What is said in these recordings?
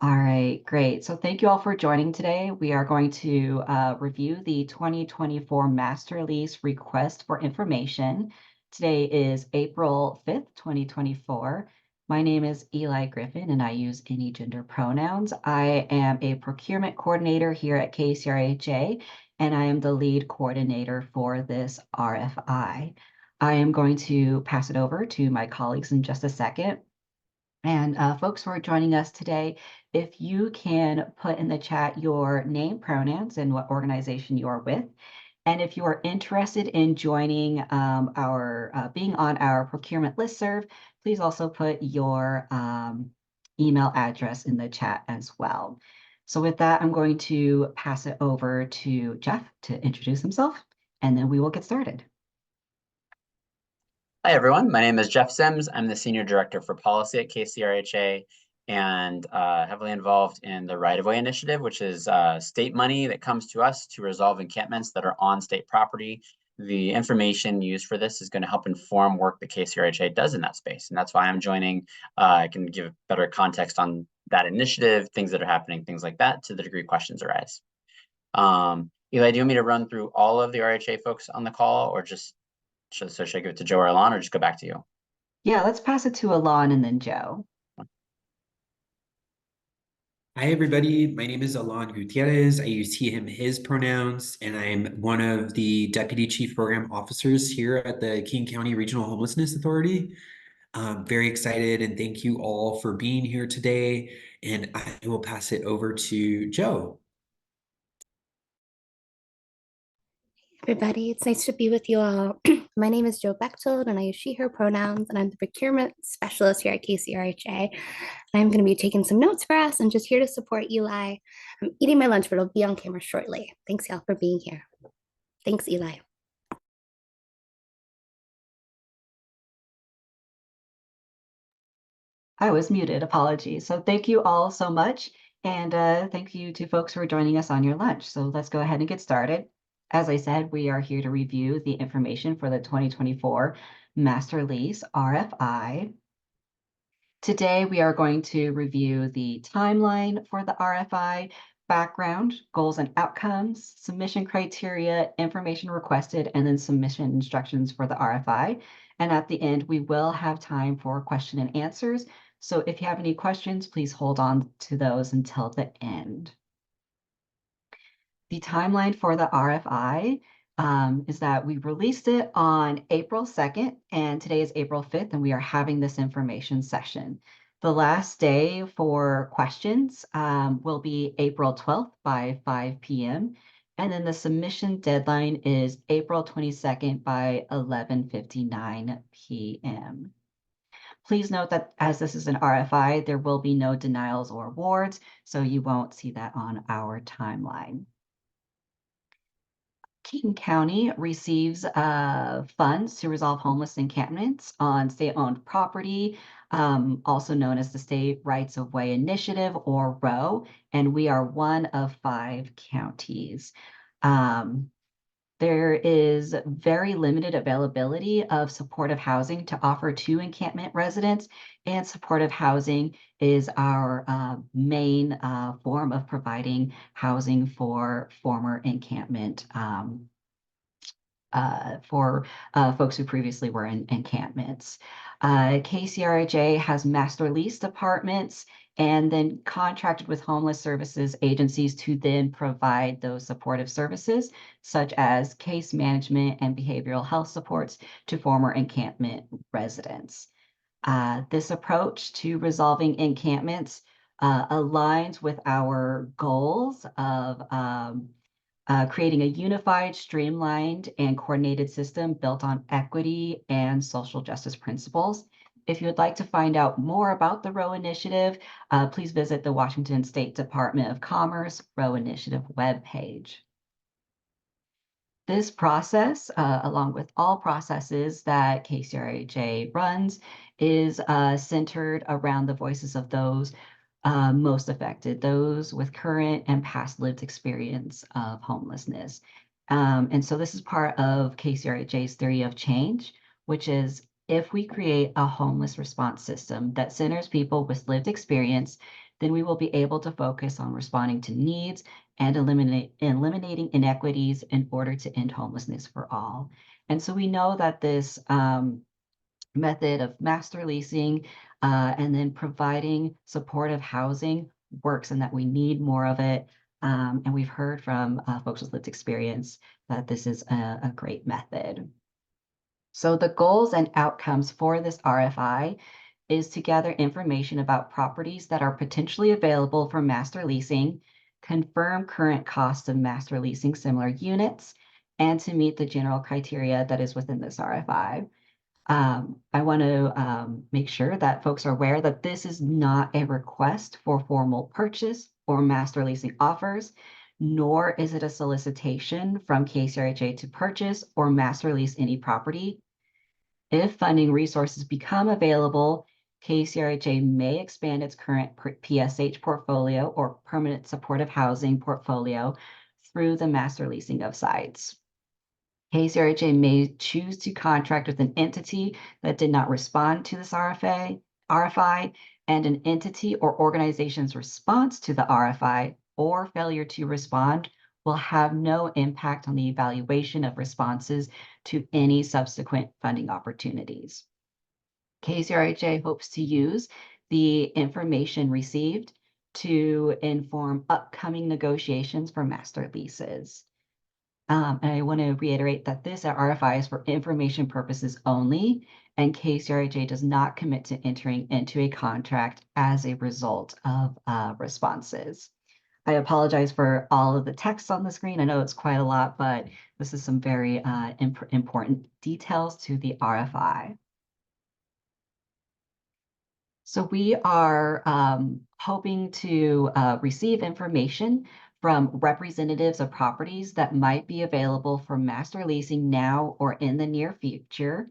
All right, great. So thank you all for joining today. We are going to review the 2024 Master Lease Request for Information. Today is April 5th, 2024. My name is Eli Griffin, and I use any gender pronouns. I am a procurement coordinator here at KCRHA, and I am the lead coordinator for this RFI. I am going to pass it over to my colleagues in just a second. And folks who are joining us today, if you can put in the chat your name, pronouns, and what organization you are with. And if you are interested in joining being on our procurement listserv, please also put your email address in the chat as well. So with that, I'm going to pass it over to Jeff to introduce himself, and then we will get started. Hi, everyone. My name is Jeff Sims. I'm the Senior Director for Policy at KCRHA and heavily involved in the Right-of-Way Initiative, which is state money that comes to us to resolve encampments that are on state property. The information used for this is going to help inform work that KCRHA does in that space. And that's why I'm joining. I can give better context on that initiative, things that are happening, things like that, to the degree questions arise. Eli, do you want me to run through all of the RHA folks on the call, or just should I give it to Joe or Alon, or just go back to you? Yeah, let's pass it to Alon and then Joe. Hi, everybody. My name is Alon Gutierrez. I use he, him, his pronouns, and I'm one of the Deputy Chief Program Officers here at the King County Regional Homelessness Authority. I'm very excited, and thank you all for being here today. And I will pass it over to Joe. Everybody, it's nice to be with you all. My name is Joe Bechtold, and I use she, her pronouns, and I'm the procurement specialist here at KCRHA. I'm going to be taking some notes for us and just here to support Eli. I'm eating my lunch, but it'll be on camera shortly. Thanks, y'all, for being here. Thanks, Eli. I was muted, apologies. So thank you all so much. And thank you to folks who are joining us on your lunch. So let's go ahead and get started. As I said, we are here to review the information for the 2024 Master Lease RFI. Today, we are going to review the timeline for the RFI, background, goals and outcomes, submission criteria, information requested, and then submission instructions for the RFI. And at the end, we will have time for question and answers. So if you have any questions, please hold on to those until the end. The timeline for the RFI is that we released it on April 2nd, and today is April 5th, and we are having this information session. The last day for questions will be April 12th by 5 p.m., and then the submission deadline is April 22nd by 11:59 p.m. Please note that as this is an RFI, there will be no denials or awards, so you won't see that on our timeline. King County receives funds to resolve homeless encampments on state-owned property, also known as the State Rights of Way Initiative, or ROW, and we are one of 5 counties. There is very limited availability of supportive housing to offer to encampment residents, and supportive housing is our main form of providing housing for former encampment, for folks who previously were in encampments. KCRHA has master lease departments and then contracted with homeless services agencies to then provide those supportive services, such as case management and behavioral health supports to former encampment residents. This approach to resolving encampments aligns with our goals of creating a unified, streamlined, and coordinated system built on equity and social justice principles. If you would like to find out more about the ROW Initiative, please visit the Washington State Department of Commerce ROW Initiative webpage. This process, along with all processes that KCRHA runs, is centered around the voices of those most affected, those with current and past lived experience of homelessness. And so this is part of KCRHA's theory of change, which is if we create a homeless response system that centers people with lived experience, then we will be able to focus on responding to needs and eliminating inequities in order to end homelessness for all. And so we know that this method of master leasing and then providing supportive housing works, and that we need more of it. And we've heard from folks with lived experience that this is a great method. So the goals and outcomes for this RFI is to gather information about properties that are potentially available for master leasing, confirm current costs of master leasing similar units, and to meet the general criteria that is within this RFI. I want to make sure that folks are aware that this is not a request for formal purchase or master leasing offers, nor is it a solicitation from KCRHA to purchase or master lease any property. If funding resources become available, KCRHA may expand its current PSH portfolio or permanent supportive housing portfolio through the master leasing of sites. KCRHA may choose to contract with an entity that did not respond to this RFI, and an entity or organization's response to the RFI or failure to respond will have no impact on the evaluation of responses to any subsequent funding opportunities. KCRHA hopes to use the information received to inform upcoming negotiations for master leases. And I want to reiterate that this RFI is for information purposes only, and KCRHA does not commit to entering into a contract as a result of responses. I apologize for all of the text on the screen. I know it's quite a lot, but this is some very important details to the RFI. So we are hoping to receive information from representatives of properties that might be available for master leasing now or in the near future.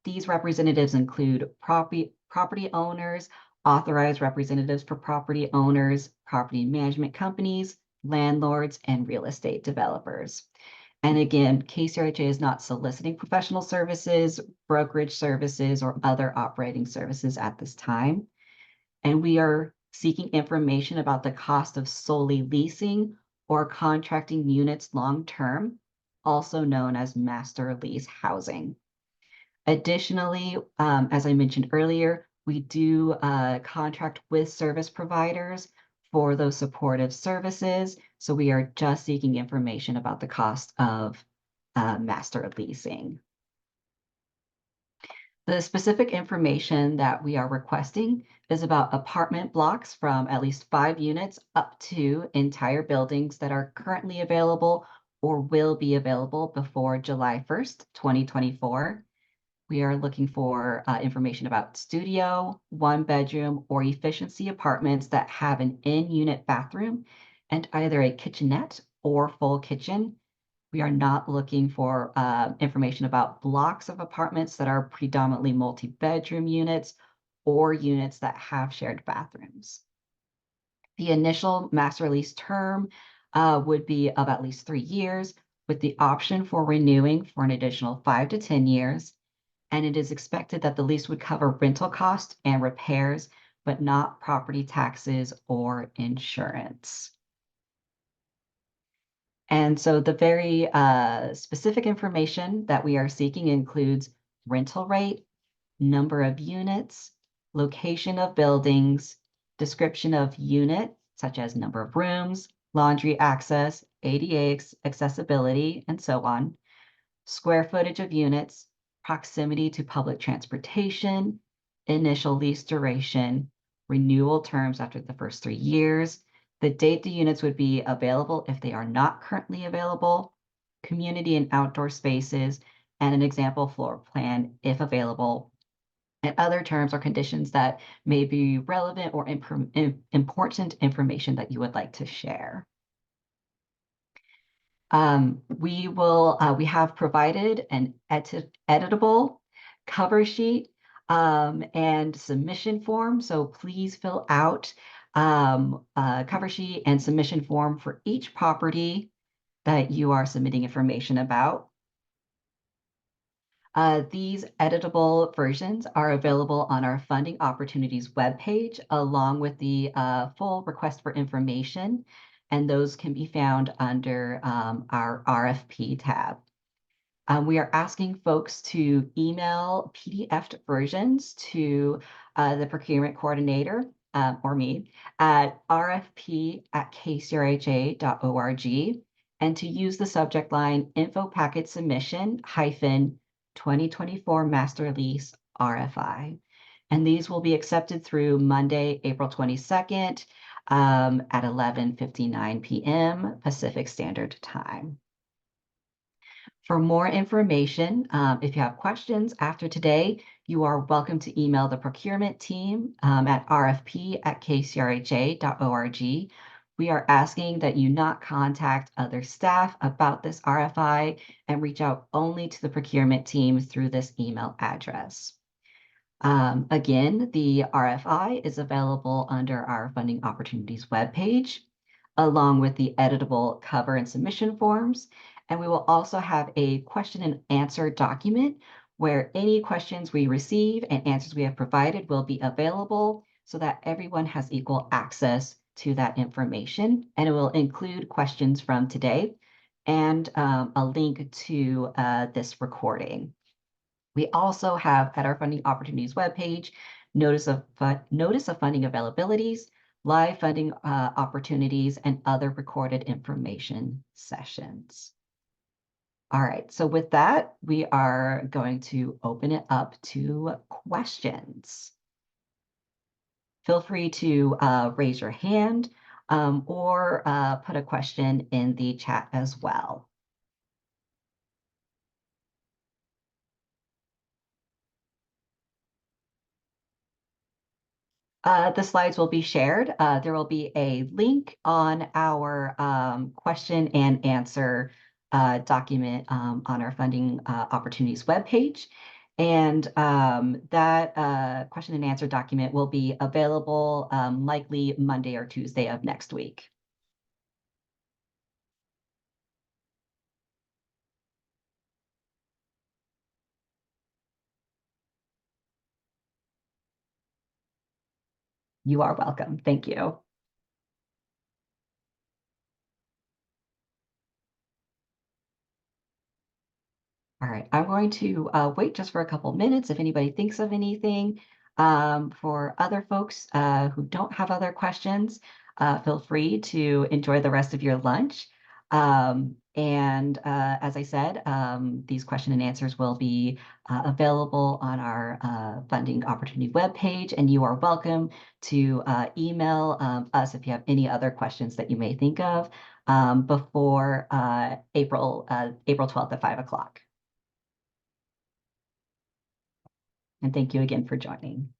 These representatives include property owners, authorized representatives for property owners, property management companies, landlords, and real estate developers. And again, KCRHA is not soliciting professional services, brokerage services, or other operating services at this time. And we are seeking information about the cost of solely leasing or contracting units long-term, also known as master lease housing. Additionally, as I mentioned earlier, we do contract with service providers for those supportive services. So we are just seeking information about the cost of master leasing. The specific information that we are requesting is about apartment blocks from at least 5 units up to entire buildings that are currently available or will be available before July 1st, 2024. We are looking for information about studio, 1-bedroom, or efficiency apartments that have an in-unit bathroom and either a kitchenette or full kitchen. We are not looking for information about blocks of apartments that are predominantly multi-bedroom units or units that have shared bathrooms. The initial master lease term would be of at least 3 years, with the option for renewing for an additional 5 to 10 years. And it is expected that the lease would cover rental costs and repairs, but not property taxes or insurance. And so the very specific information that we are seeking includes rental rate, number of units, location of buildings, description of unit, such as number of rooms, laundry access, ADA accessibility, and so on, square footage of units, proximity to public transportation, initial lease duration, renewal terms after the first 3 years, the date the units would be available if they are not currently available, community and outdoor spaces, and an example floor plan if available, and other terms or conditions that may be relevant or important information that you would like to share. We have provided an editable cover sheet and submission form. So please fill out a cover sheet and submission form for each property that you are submitting information about. These editable versions are available on our Funding Opportunities webpage, along with the full request for information, and those can be found under our RFP tab. We are asking folks to email PDF versions to the procurement coordinator or me at rfp@kcrha.org and to use the subject line info packet submission hyphen 2024 master lease RFI. And these will be accepted through Monday, April 22nd at 11:59 p.m. Pacific Standard Time. For more information, if you have questions after today, you are welcome to email the procurement team at rfp@kcrha.org. We are asking that you not contact other staff about this RFI and reach out only to the procurement team through this email address. Again, the RFI is available under our Funding Opportunities webpage, along with the editable cover and submission forms. And we will also have a question and answer document where any questions we receive and answers we have provided will be available so that everyone has equal access to that information. And it will include questions from today and a link to this recording. We also have at our Funding Opportunities webpage, notice of funding availabilities, live funding opportunities, and other recorded information sessions. All right, so with that, we are going to open it up to questions. Feel free to raise your hand or put a question in the chat as well. The slides will be shared. There will be a link on our question and answer document on our Funding Opportunities webpage. And that question and answer document will be available likely Monday or Tuesday of next week. You are welcome. Thank you. All right, I'm going to wait just for a couple minutes if anybody thinks of anything. For other folks who don't have other questions, feel free to enjoy the rest of your lunch. And as I said, these question and answers will be available on our Funding Opportunity webpage, and you are welcome to email us if you have any other questions that you may think of before April 12th at 5 o'clock. And thank you again for joining.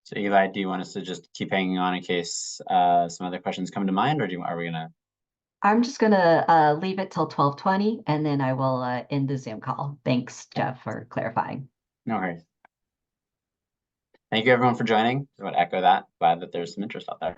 So Eli, do you want us to just keep hanging on in case some other questions come to mind, or are we gonna? I'm just gonna leave it till 12:20 and then I will end the Zoom call. Thanks, Jeff, for clarifying. No worries. Thank you everyone for joining. I want to echo that. Glad that there's some interest out there.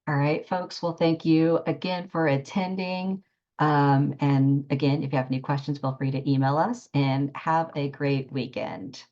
All right, folks. Well, thank you again for attending. And again, if you have any questions, feel free to email us and have a great weekend.